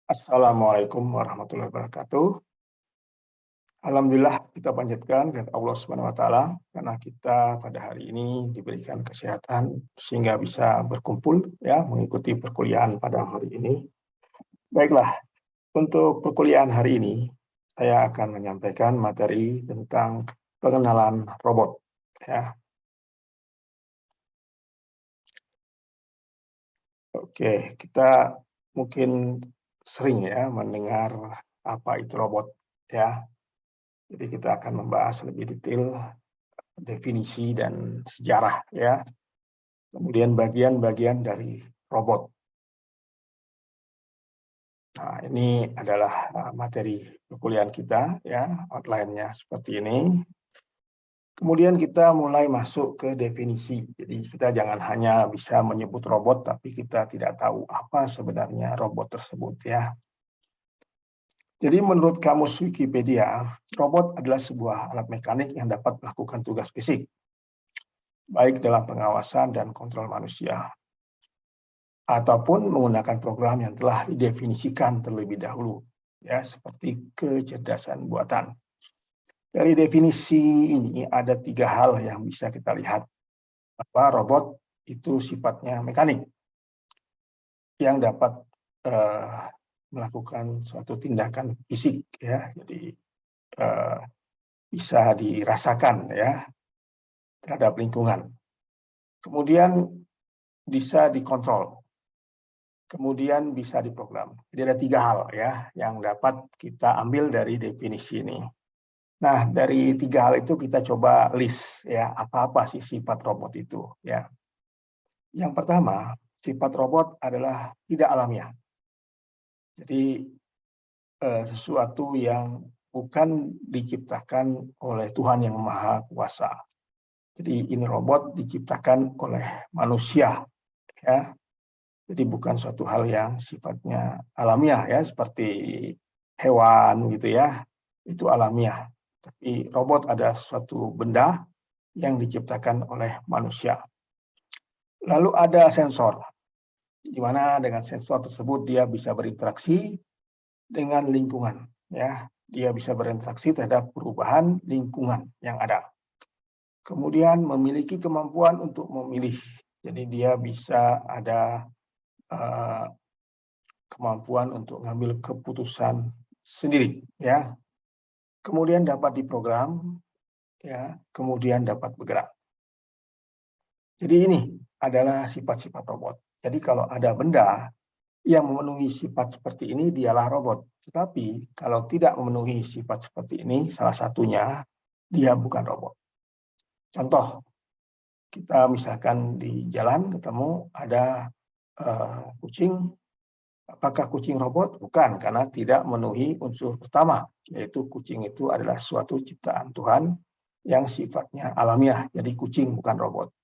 Assalamualaikum warahmatullahi wabarakatuh. Alhamdulillah kita panjatkan kepada Allah Subhanahu wa taala karena kita pada hari ini diberikan kesehatan sehingga bisa berkumpul ya mengikuti perkuliahan pada hari ini. Baiklah, untuk perkuliahan hari ini saya akan menyampaikan materi tentang pengenalan robot ya. Oke, kita mungkin sering ya mendengar apa itu robot ya. Jadi kita akan membahas lebih detail definisi dan sejarah ya. Kemudian bagian-bagian dari robot. Nah, ini adalah materi perkuliahan kita ya, outline-nya seperti ini. Kemudian kita mulai masuk ke definisi. Jadi kita jangan hanya bisa menyebut robot tapi kita tidak tahu apa sebenarnya robot tersebut ya. Jadi menurut kamus Wikipedia, robot adalah sebuah alat mekanik yang dapat melakukan tugas fisik, baik dalam pengawasan dan kontrol manusia, ataupun menggunakan program yang telah didefinisikan terlebih dahulu, ya seperti kecerdasan buatan. Dari definisi ini ada 3 hal yang bisa kita lihat bahwa robot itu sifatnya mekanik yang dapat melakukan suatu tindakan fisik, ya, jadi bisa dirasakan ya terhadap lingkungan. Kemudian bisa dikontrol. Kemudian bisa diprogram. Jadi ada 3 hal ya yang dapat kita ambil dari definisi ini. Nah, dari 3 hal itu kita coba list ya, apa-apa sih sifat robot itu ya. Yang pertama, sifat robot adalah tidak alamiah. Jadi sesuatu yang bukan diciptakan oleh Tuhan yang Maha Kuasa. Jadi ini robot diciptakan oleh manusia ya. Jadi bukan suatu hal yang sifatnya alamiah ya, seperti hewan gitu ya, itu alamiah. Tapi robot ada suatu benda yang diciptakan oleh manusia. Lalu ada sensor, di mana dengan sensor tersebut dia bisa berinteraksi dengan lingkungan. Ya, dia bisa berinteraksi terhadap perubahan lingkungan yang ada. Kemudian memiliki kemampuan untuk memilih. Jadi dia bisa ada kemampuan untuk mengambil keputusan sendiri ya. Kemudian dapat diprogram ya, kemudian dapat bergerak. Jadi ini adalah sifat-sifat robot. Jadi kalau ada benda yang memenuhi sifat seperti ini dialah robot. Tetapi kalau tidak memenuhi sifat seperti ini, salah satunya dia bukan robot. Contoh, kita misalkan di jalan ketemu ada kucing. Apakah kucing robot? Bukan, karena tidak memenuhi unsur pertama, yaitu kucing itu adalah suatu ciptaan Tuhan yang sifatnya alamiah, jadi kucing bukan robot.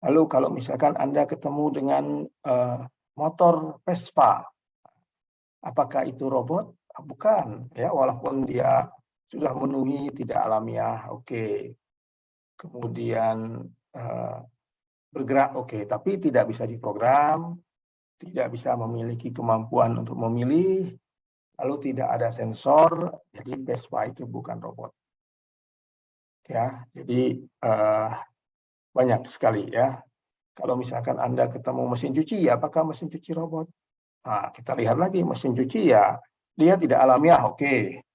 Lalu kalau misalkan Anda ketemu dengan motor Vespa, apakah itu robot? Bukan, ya walaupun dia sudah memenuhi tidak alamiah, oke. Kemudian bergerak, oke, tapi tidak bisa diprogram, tidak bisa memiliki kemampuan untuk memilih, lalu tidak ada sensor, jadi Vespa itu bukan robot. Ya, jadi banyak sekali ya. Kalau misalkan Anda ketemu mesin cuci, apakah mesin cuci robot? Nah, kita lihat lagi mesin cuci ya, dia tidak alamiah, oke.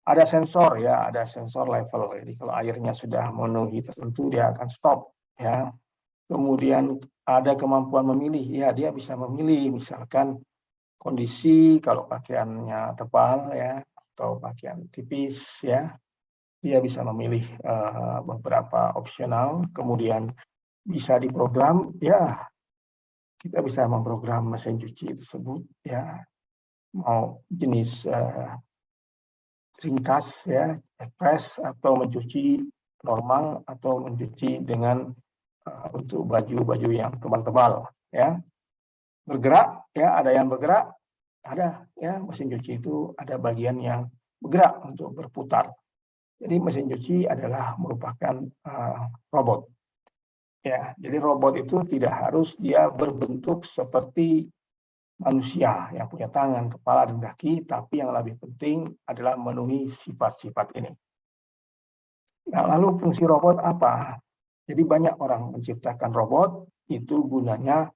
Ada sensor ya, ada sensor level. Jadi kalau airnya sudah memenuhi tertentu, dia akan stop ya. Kemudian ada kemampuan memilih, ya dia bisa memilih, misalkan kondisi kalau pakaiannya tebal ya atau pakaian tipis ya, dia bisa memilih beberapa opsional, kemudian bisa diprogram ya, kita bisa memprogram mesin cuci tersebut ya, mau jenis ringkas ya, express atau mencuci normal atau mencuci dengan untuk baju-baju yang tebal-tebal ya. Bergerak ya, ada yang bergerak, ada ya, mesin cuci itu ada bagian yang bergerak untuk berputar. Jadi mesin cuci adalah merupakan robot. Ya, jadi robot itu tidak harus dia berbentuk seperti manusia yang punya tangan, kepala, dan kaki, tapi yang lebih penting adalah memenuhi sifat-sifat ini. Nah, lalu fungsi robot apa? Jadi banyak orang menciptakan robot itu gunanya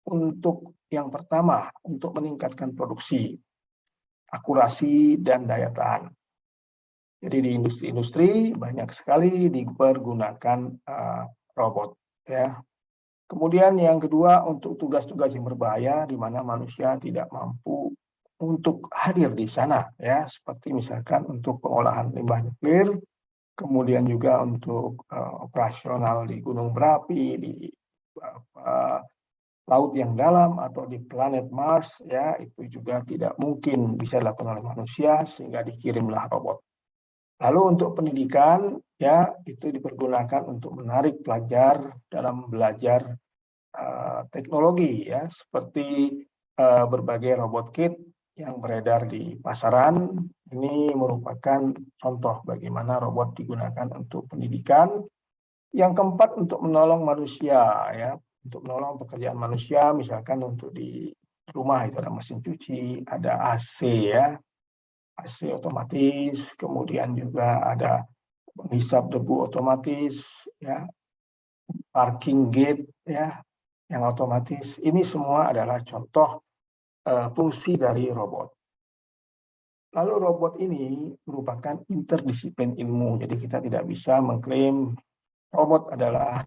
untuk yang pertama, untuk meningkatkan produksi, akurasi, dan daya tahan. Jadi di industri-industri banyak sekali dipergunakan robot, ya. Kemudian yang kedua untuk tugas-tugas yang berbahaya di mana manusia tidak mampu untuk hadir di sana, ya, seperti misalkan untuk pengolahan limbah nuklir, kemudian juga untuk operasional di gunung berapi, di laut yang dalam atau di planet Mars, ya, itu juga tidak mungkin bisa dilakukan oleh manusia sehingga dikirimlah robot. Lalu untuk pendidikan, ya, itu dipergunakan untuk menarik pelajar dalam belajar teknologi, ya, seperti berbagai robot kit yang beredar di pasaran. Ini merupakan contoh bagaimana robot digunakan untuk pendidikan. Yang keempat untuk menolong manusia, ya, untuk menolong pekerjaan manusia, misalkan untuk di rumah itu ada mesin cuci, ada AC, ya, AC otomatis, kemudian juga ada penghisap debu otomatis, ya, parking gate, ya, yang otomatis. Ini semua adalah contoh fungsi dari robot. Lalu robot ini merupakan interdisiplin ilmu, jadi kita tidak bisa mengklaim robot adalah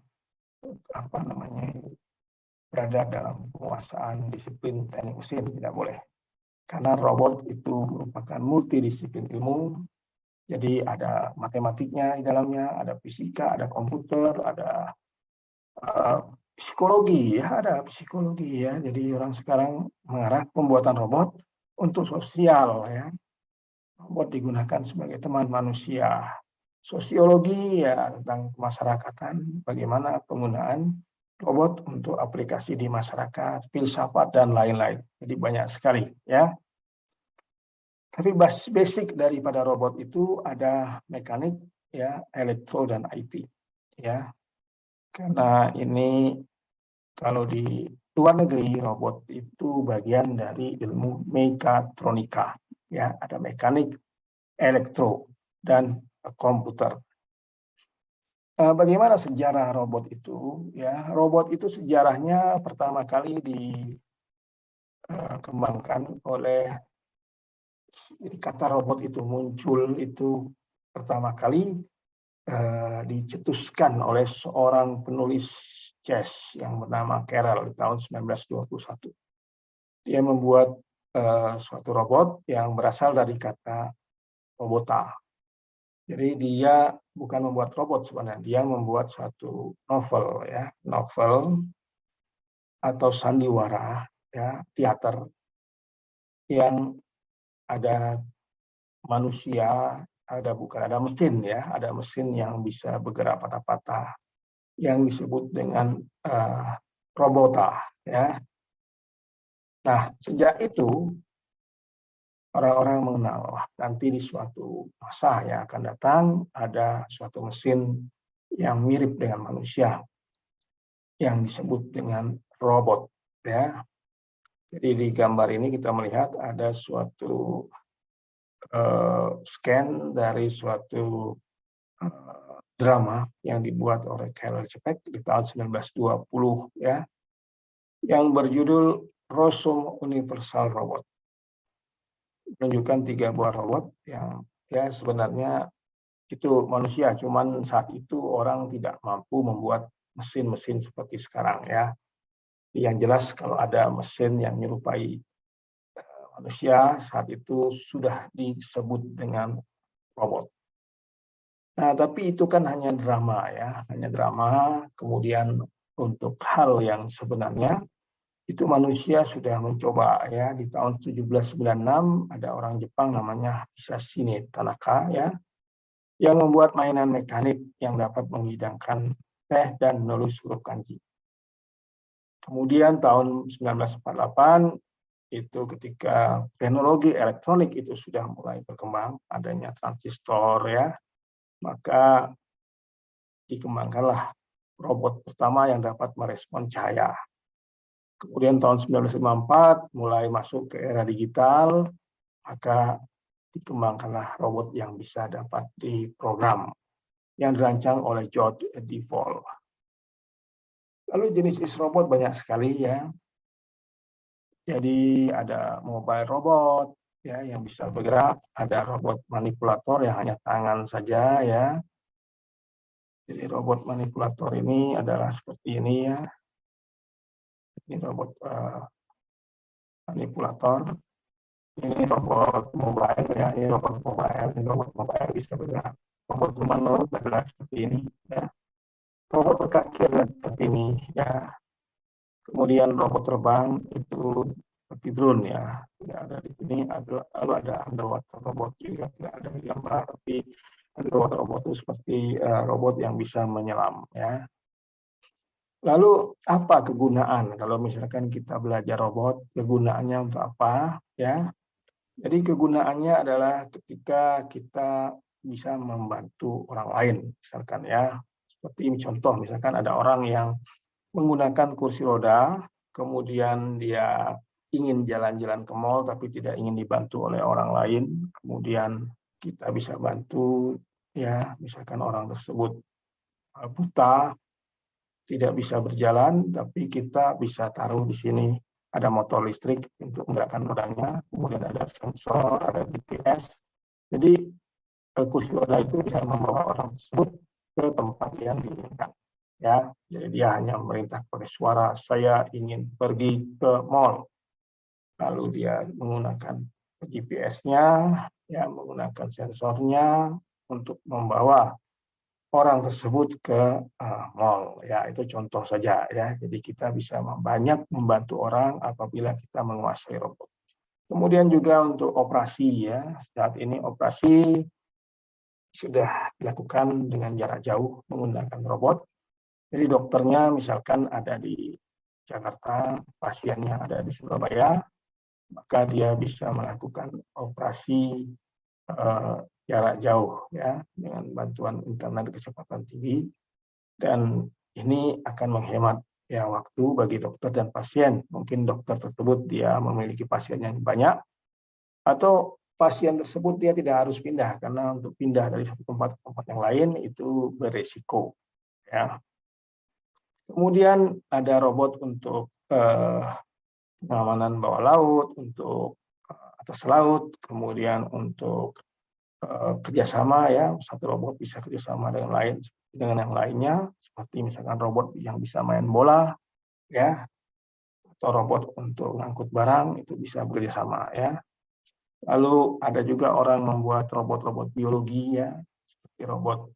berada dalam penguasaan disiplin teknik mesin, tidak boleh. Karena robot itu merupakan multidisiplin ilmu, jadi ada matematiknya di dalamnya, ada fisika, ada komputer, ada psikologi, ya, ada psikologi, ya. Jadi orang sekarang mengarah pembuatan robot untuk sosial, ya. Robot digunakan sebagai teman manusia. Sosiologi, ya, tentang kemasyarakatan, bagaimana penggunaan robot untuk aplikasi di masyarakat, filsafat, dan lain-lain. Jadi banyak sekali, ya. Tapi basic daripada robot itu ada mekanik, ya, elektro, dan IT, ya. Karena ini kalau di luar negeri robot itu bagian dari ilmu mekatronika, ya, ada mekanik, elektro, dan komputer. Bagaimana sejarah robot itu? Ya, robot itu sejarahnya pertama kali dikembangkan oleh, kata robot itu muncul itu pertama kali dicetuskan oleh seorang penulis jazz yang bernama Carroll di tahun 1921. Dia membuat suatu robot yang berasal dari kata robota. Jadi dia bukan membuat robot sebenarnya, dia membuat suatu novel, ya, novel atau sandiwara, ya, teater yang ada manusia, ada mesin, ya, ada mesin yang bisa bergerak patah-patah yang disebut dengan robota, ya. Nah, sejak itu orang-orang mengenal, nanti di suatu masa yang akan datang ada suatu mesin yang mirip dengan manusia yang disebut dengan robot, ya. Jadi di gambar ini kita melihat ada suatu scan dari suatu drama yang dibuat oleh Karel Čapek di tahun 1920, ya, yang berjudul Rosso Universal Robot. Menunjukkan 3 buah robot yang, ya, sebenarnya itu manusia, cuman saat itu orang tidak mampu membuat mesin-mesin seperti sekarang, ya. Yang jelas kalau ada mesin yang menyerupai manusia, saat itu sudah disebut dengan robot. Nah, tapi itu kan hanya drama, ya, hanya drama. Kemudian untuk hal yang sebenarnya itu manusia sudah mencoba, ya. Di tahun 1796 ada orang Jepang namanya Hisashine Tanaka, ya, yang membuat mainan mekanik yang dapat menghidangkan teh dan menulis huruf kanji. Kemudian tahun 1948 itu ketika teknologi elektronik itu sudah mulai berkembang, adanya transistor, ya, maka dikembangkanlah robot pertama yang dapat merespon cahaya. Kemudian tahun 1954 mulai masuk ke era digital, maka dikembangkanlah robot yang bisa dapat diprogram yang dirancang oleh George Devol. Lalu jenis robot banyak sekali ya. Jadi ada mobile robot ya yang bisa bergerak, ada robot manipulator yang hanya tangan saja ya. Jadi robot manipulator ini adalah seperti ini ya. Ini robot manipulator. Ini robot mobile ya, ini robot mobile bisa bergerak. Robot humanoid adalah seperti ini ya. Robot berkaki adalah seperti ini ya. Kemudian robot terbang itu seperti drone ya. Tidak ada di sini, lalu ada underwater robot juga tidak ada di gambar, tapi underwater robot itu seperti robot yang bisa menyelam ya. Lalu apa kegunaan kalau misalkan kita belajar robot, kegunaannya untuk apa ya? Jadi kegunaannya adalah ketika kita bisa membantu orang lain, misalkan ya. Seperti ini contoh, misalkan ada orang yang menggunakan kursi roda, kemudian dia ingin jalan-jalan ke mall tapi tidak ingin dibantu oleh orang lain, kemudian kita bisa bantu ya, misalkan orang tersebut buta, tidak bisa berjalan, tapi kita bisa taruh di sini ada motor listrik untuk menggerakkan rodanya, kemudian ada sensor, ada GPS. Jadi kursi roda itu bisa membawa orang tersebut ke tempat yang diinginkan. Ya, jadi dia hanya memerintah pakai suara, saya ingin pergi ke mall. Lalu dia menggunakan GPS-nya, ya menggunakan sensornya untuk membawa orang tersebut ke mall. Ya, itu contoh saja ya. Jadi kita bisa banyak membantu orang apabila kita menguasai robot. Kemudian juga untuk operasi ya. Saat ini operasi sudah dilakukan dengan jarak jauh menggunakan robot. Jadi dokternya misalkan ada di Jakarta, pasiennya ada di Surabaya, maka dia bisa melakukan operasi jarak jauh ya dengan bantuan internet kecepatan tinggi, dan ini akan menghemat ya waktu bagi dokter dan pasien. Mungkin dokter tersebut dia memiliki pasien yang banyak, atau pasien tersebut dia tidak harus pindah karena untuk pindah dari satu tempat ke tempat yang lain itu beresiko ya. Kemudian ada robot untuk pengamanan bawah laut, untuk atas laut, kemudian untuk kerjasama ya, satu robot bisa kerjasama dengan yang lainnya, seperti misalkan robot yang bisa main bola ya, atau robot untuk ngangkut barang itu bisa bekerjasama ya. Lalu ada juga orang membuat robot-robot biologi ya, seperti robot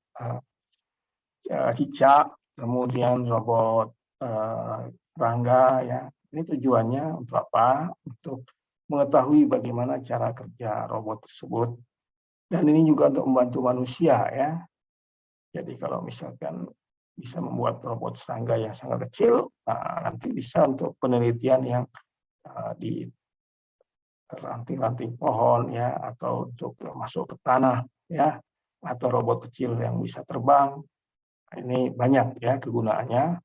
cicak, kemudian robot serangga ya. Ini tujuannya untuk apa? Untuk mengetahui bagaimana cara kerja robot tersebut. Dan ini juga untuk membantu manusia ya. Jadi kalau misalkan bisa membuat robot serangga yang sangat kecil, nah nanti bisa untuk penelitian yang di ranting-ranting pohon ya, atau untuk masuk ke tanah ya, atau robot kecil yang bisa terbang. Nah, ini banyak ya kegunaannya.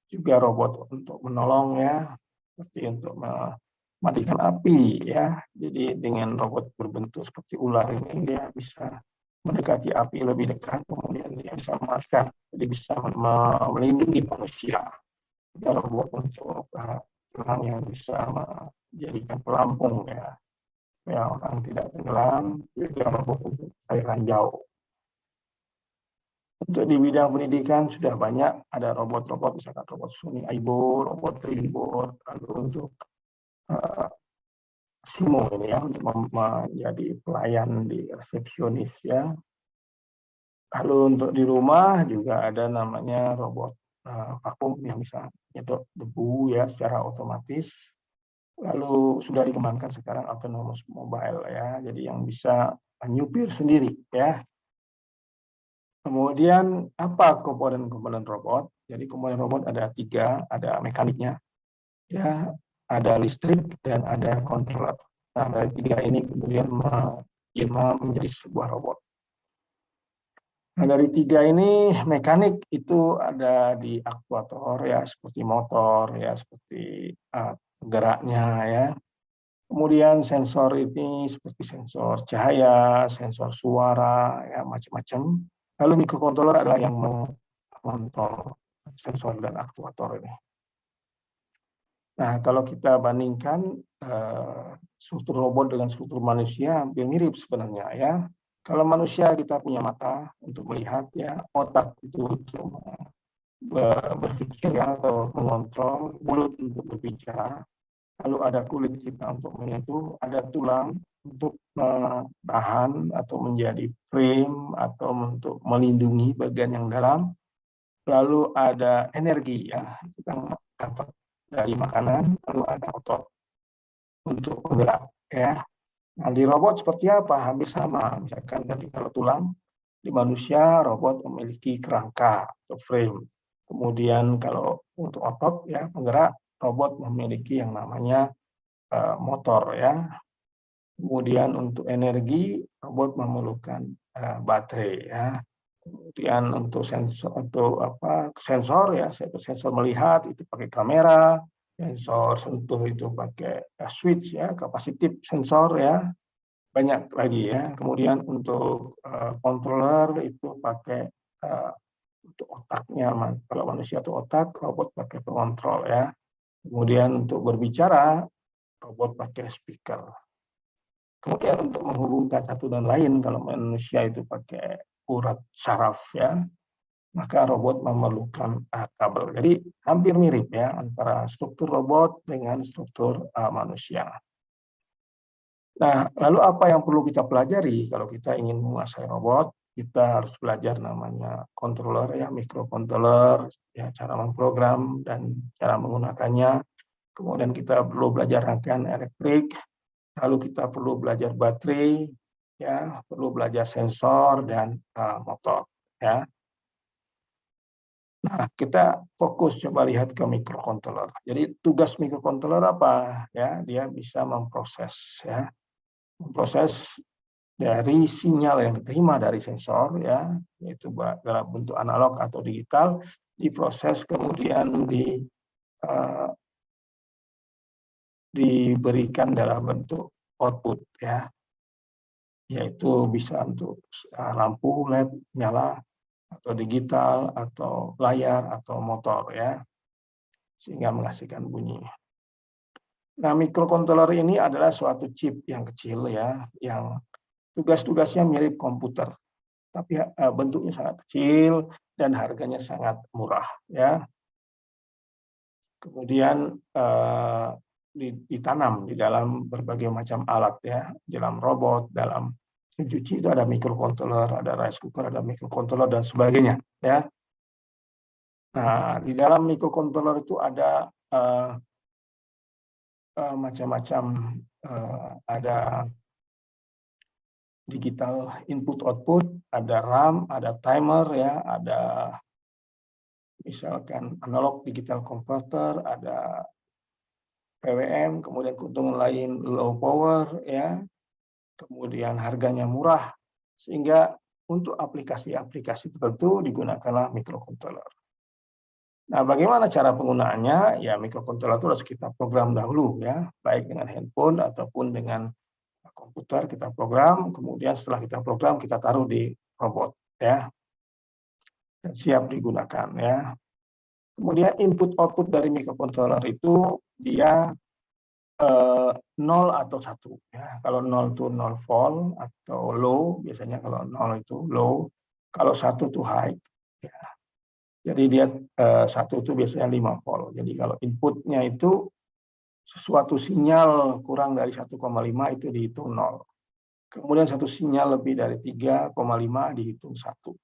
Juga robot untuk menolong ya, seperti untuk mematikan api ya. Jadi dengan robot berbentuk seperti ular ini dia bisa mendekati api lebih dekat, kemudian dia bisa mematikan. Jadi bisa melindungi manusia. Ada robot untuk orang yang bisa menjadikan pelampung ya, supaya orang tidak tenggelam. Juga robot untuk air ranjau. Untuk di bidang pendidikan sudah banyak, ada robot-robot, misalkan robot Sony Aibo, robot Tribot, lalu untuk Simo ini ya, untuk menjadi pelayan di resepsionis ya. Lalu untuk di rumah juga ada namanya robot vakum yang bisa nyedot debu ya secara otomatis. Lalu sudah dikembangkan sekarang autonomous mobile ya, jadi yang bisa nyupir sendiri ya. Kemudian apa komponen-komponen robot? Jadi komponen robot ada 3, ada mekaniknya, ya, ada listrik dan ada controller. Nah dari 3 ini kemudian menjadi sebuah robot. Nah, dari tiga ini mekanik itu ada di aktuator ya, seperti motor ya, seperti geraknya ya. Kemudian sensor ini seperti sensor cahaya, sensor suara ya, macam-macam. Lalu mikrokontroler adalah yang mengontrol sensor dan aktuator ini. Nah, kalau kita bandingkan struktur robot dengan struktur manusia hampir mirip sebenarnya ya. Kalau manusia kita punya mata untuk melihat ya, otak itu untuk berpikir ya, atau mengontrol, mulut untuk berbicara, lalu ada kulit kita untuk menyentuh, ada tulang untuk menahan atau menjadi frame atau untuk melindungi bagian yang dalam, lalu ada energi ya, kita dapat dari makanan, lalu ada otot untuk bergerak ya. Nah, di robot seperti apa? Hampir sama. Misalkan tadi kalau tulang, di manusia robot memiliki kerangka atau frame. Kemudian kalau untuk otot ya penggerak, robot memiliki yang namanya motor ya. Kemudian untuk energi, robot memerlukan baterai ya. Kemudian untuk sensor ya, sensor melihat itu pakai kamera, sensor sentuh itu pakai switch ya, kapasitif sensor ya, banyak lagi ya. Kemudian untuk controller itu pakai untuk otaknya, kalau manusia itu otak, robot pakai pengontrol ya. Kemudian untuk berbicara, robot pakai speaker. Kemudian untuk menghubungkan satu dan lain, kalau manusia itu pakai urat saraf ya, maka robot memerlukan kabel. Jadi hampir mirip ya antara struktur robot dengan struktur manusia. Nah, lalu apa yang perlu kita pelajari kalau kita ingin menguasai robot? Kita harus belajar namanya controller ya, microcontroller, ya cara memprogram dan cara menggunakannya. Kemudian kita perlu belajar rangkaian elektrik, lalu kita perlu belajar baterai, ya, perlu belajar sensor dan motor, ya. Nah, kita fokus coba lihat ke microcontroller. Jadi tugas microcontroller apa? Ya, dia bisa memproses, ya, memproses dari sinyal yang diterima dari sensor, ya, yaitu dalam bentuk analog atau digital, diproses kemudian diberikan dalam bentuk output, ya, yaitu bisa untuk lampu LED nyala atau digital atau layar atau motor ya, sehingga menghasilkan bunyi. Nah, microcontroller ini adalah suatu chip yang kecil ya, yang tugas-tugasnya mirip komputer, tapi bentuknya sangat kecil dan harganya sangat murah ya. Kemudian ditanam di dalam berbagai macam alat ya, dalam robot, dalam mesin cuci itu ada microcontroller, ada rice cooker, ada microcontroller dan sebagainya ya. Nah, di dalam microcontroller itu ada macam-macam, ada digital input output, ada RAM, ada timer ya, ada misalkan analog digital converter, ada PWM, kemudian keuntungan lain low power ya, kemudian harganya murah, sehingga untuk aplikasi-aplikasi tertentu digunakanlah microcontroller. Nah, bagaimana cara penggunaannya? Ya, microcontroller itu harus kita program dahulu ya, baik dengan handphone ataupun dengan komputer kita program, kemudian setelah kita program kita taruh di robot ya, dan siap digunakan ya. Kemudian input output dari microcontroller itu dia 0 atau 1 ya. Kalau 0 itu 0 volt atau low, biasanya kalau 0 itu low, kalau 1 itu high ya. Jadi dia 1 itu biasanya 5 volt. Jadi kalau inputnya itu sesuatu sinyal kurang dari 1,5 itu dihitung 0. Kemudian satu sinyal lebih dari 3,5 dihitung 1.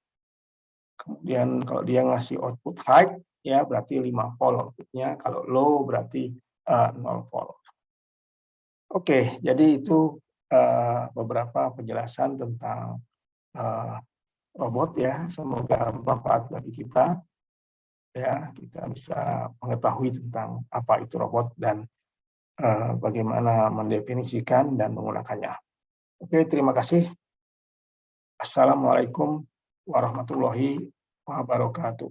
Kemudian kalau dia ngasih output high ya berarti 5 volt outputnya, kalau low berarti 0 volt. Oke, jadi itu beberapa penjelasan tentang robot ya. Semoga bermanfaat bagi kita ya, kita bisa mengetahui tentang apa itu robot dan bagaimana mendefinisikan dan menggunakannya. Oke, terima kasih. Assalamualaikum warahmatullahi wabarakatuh.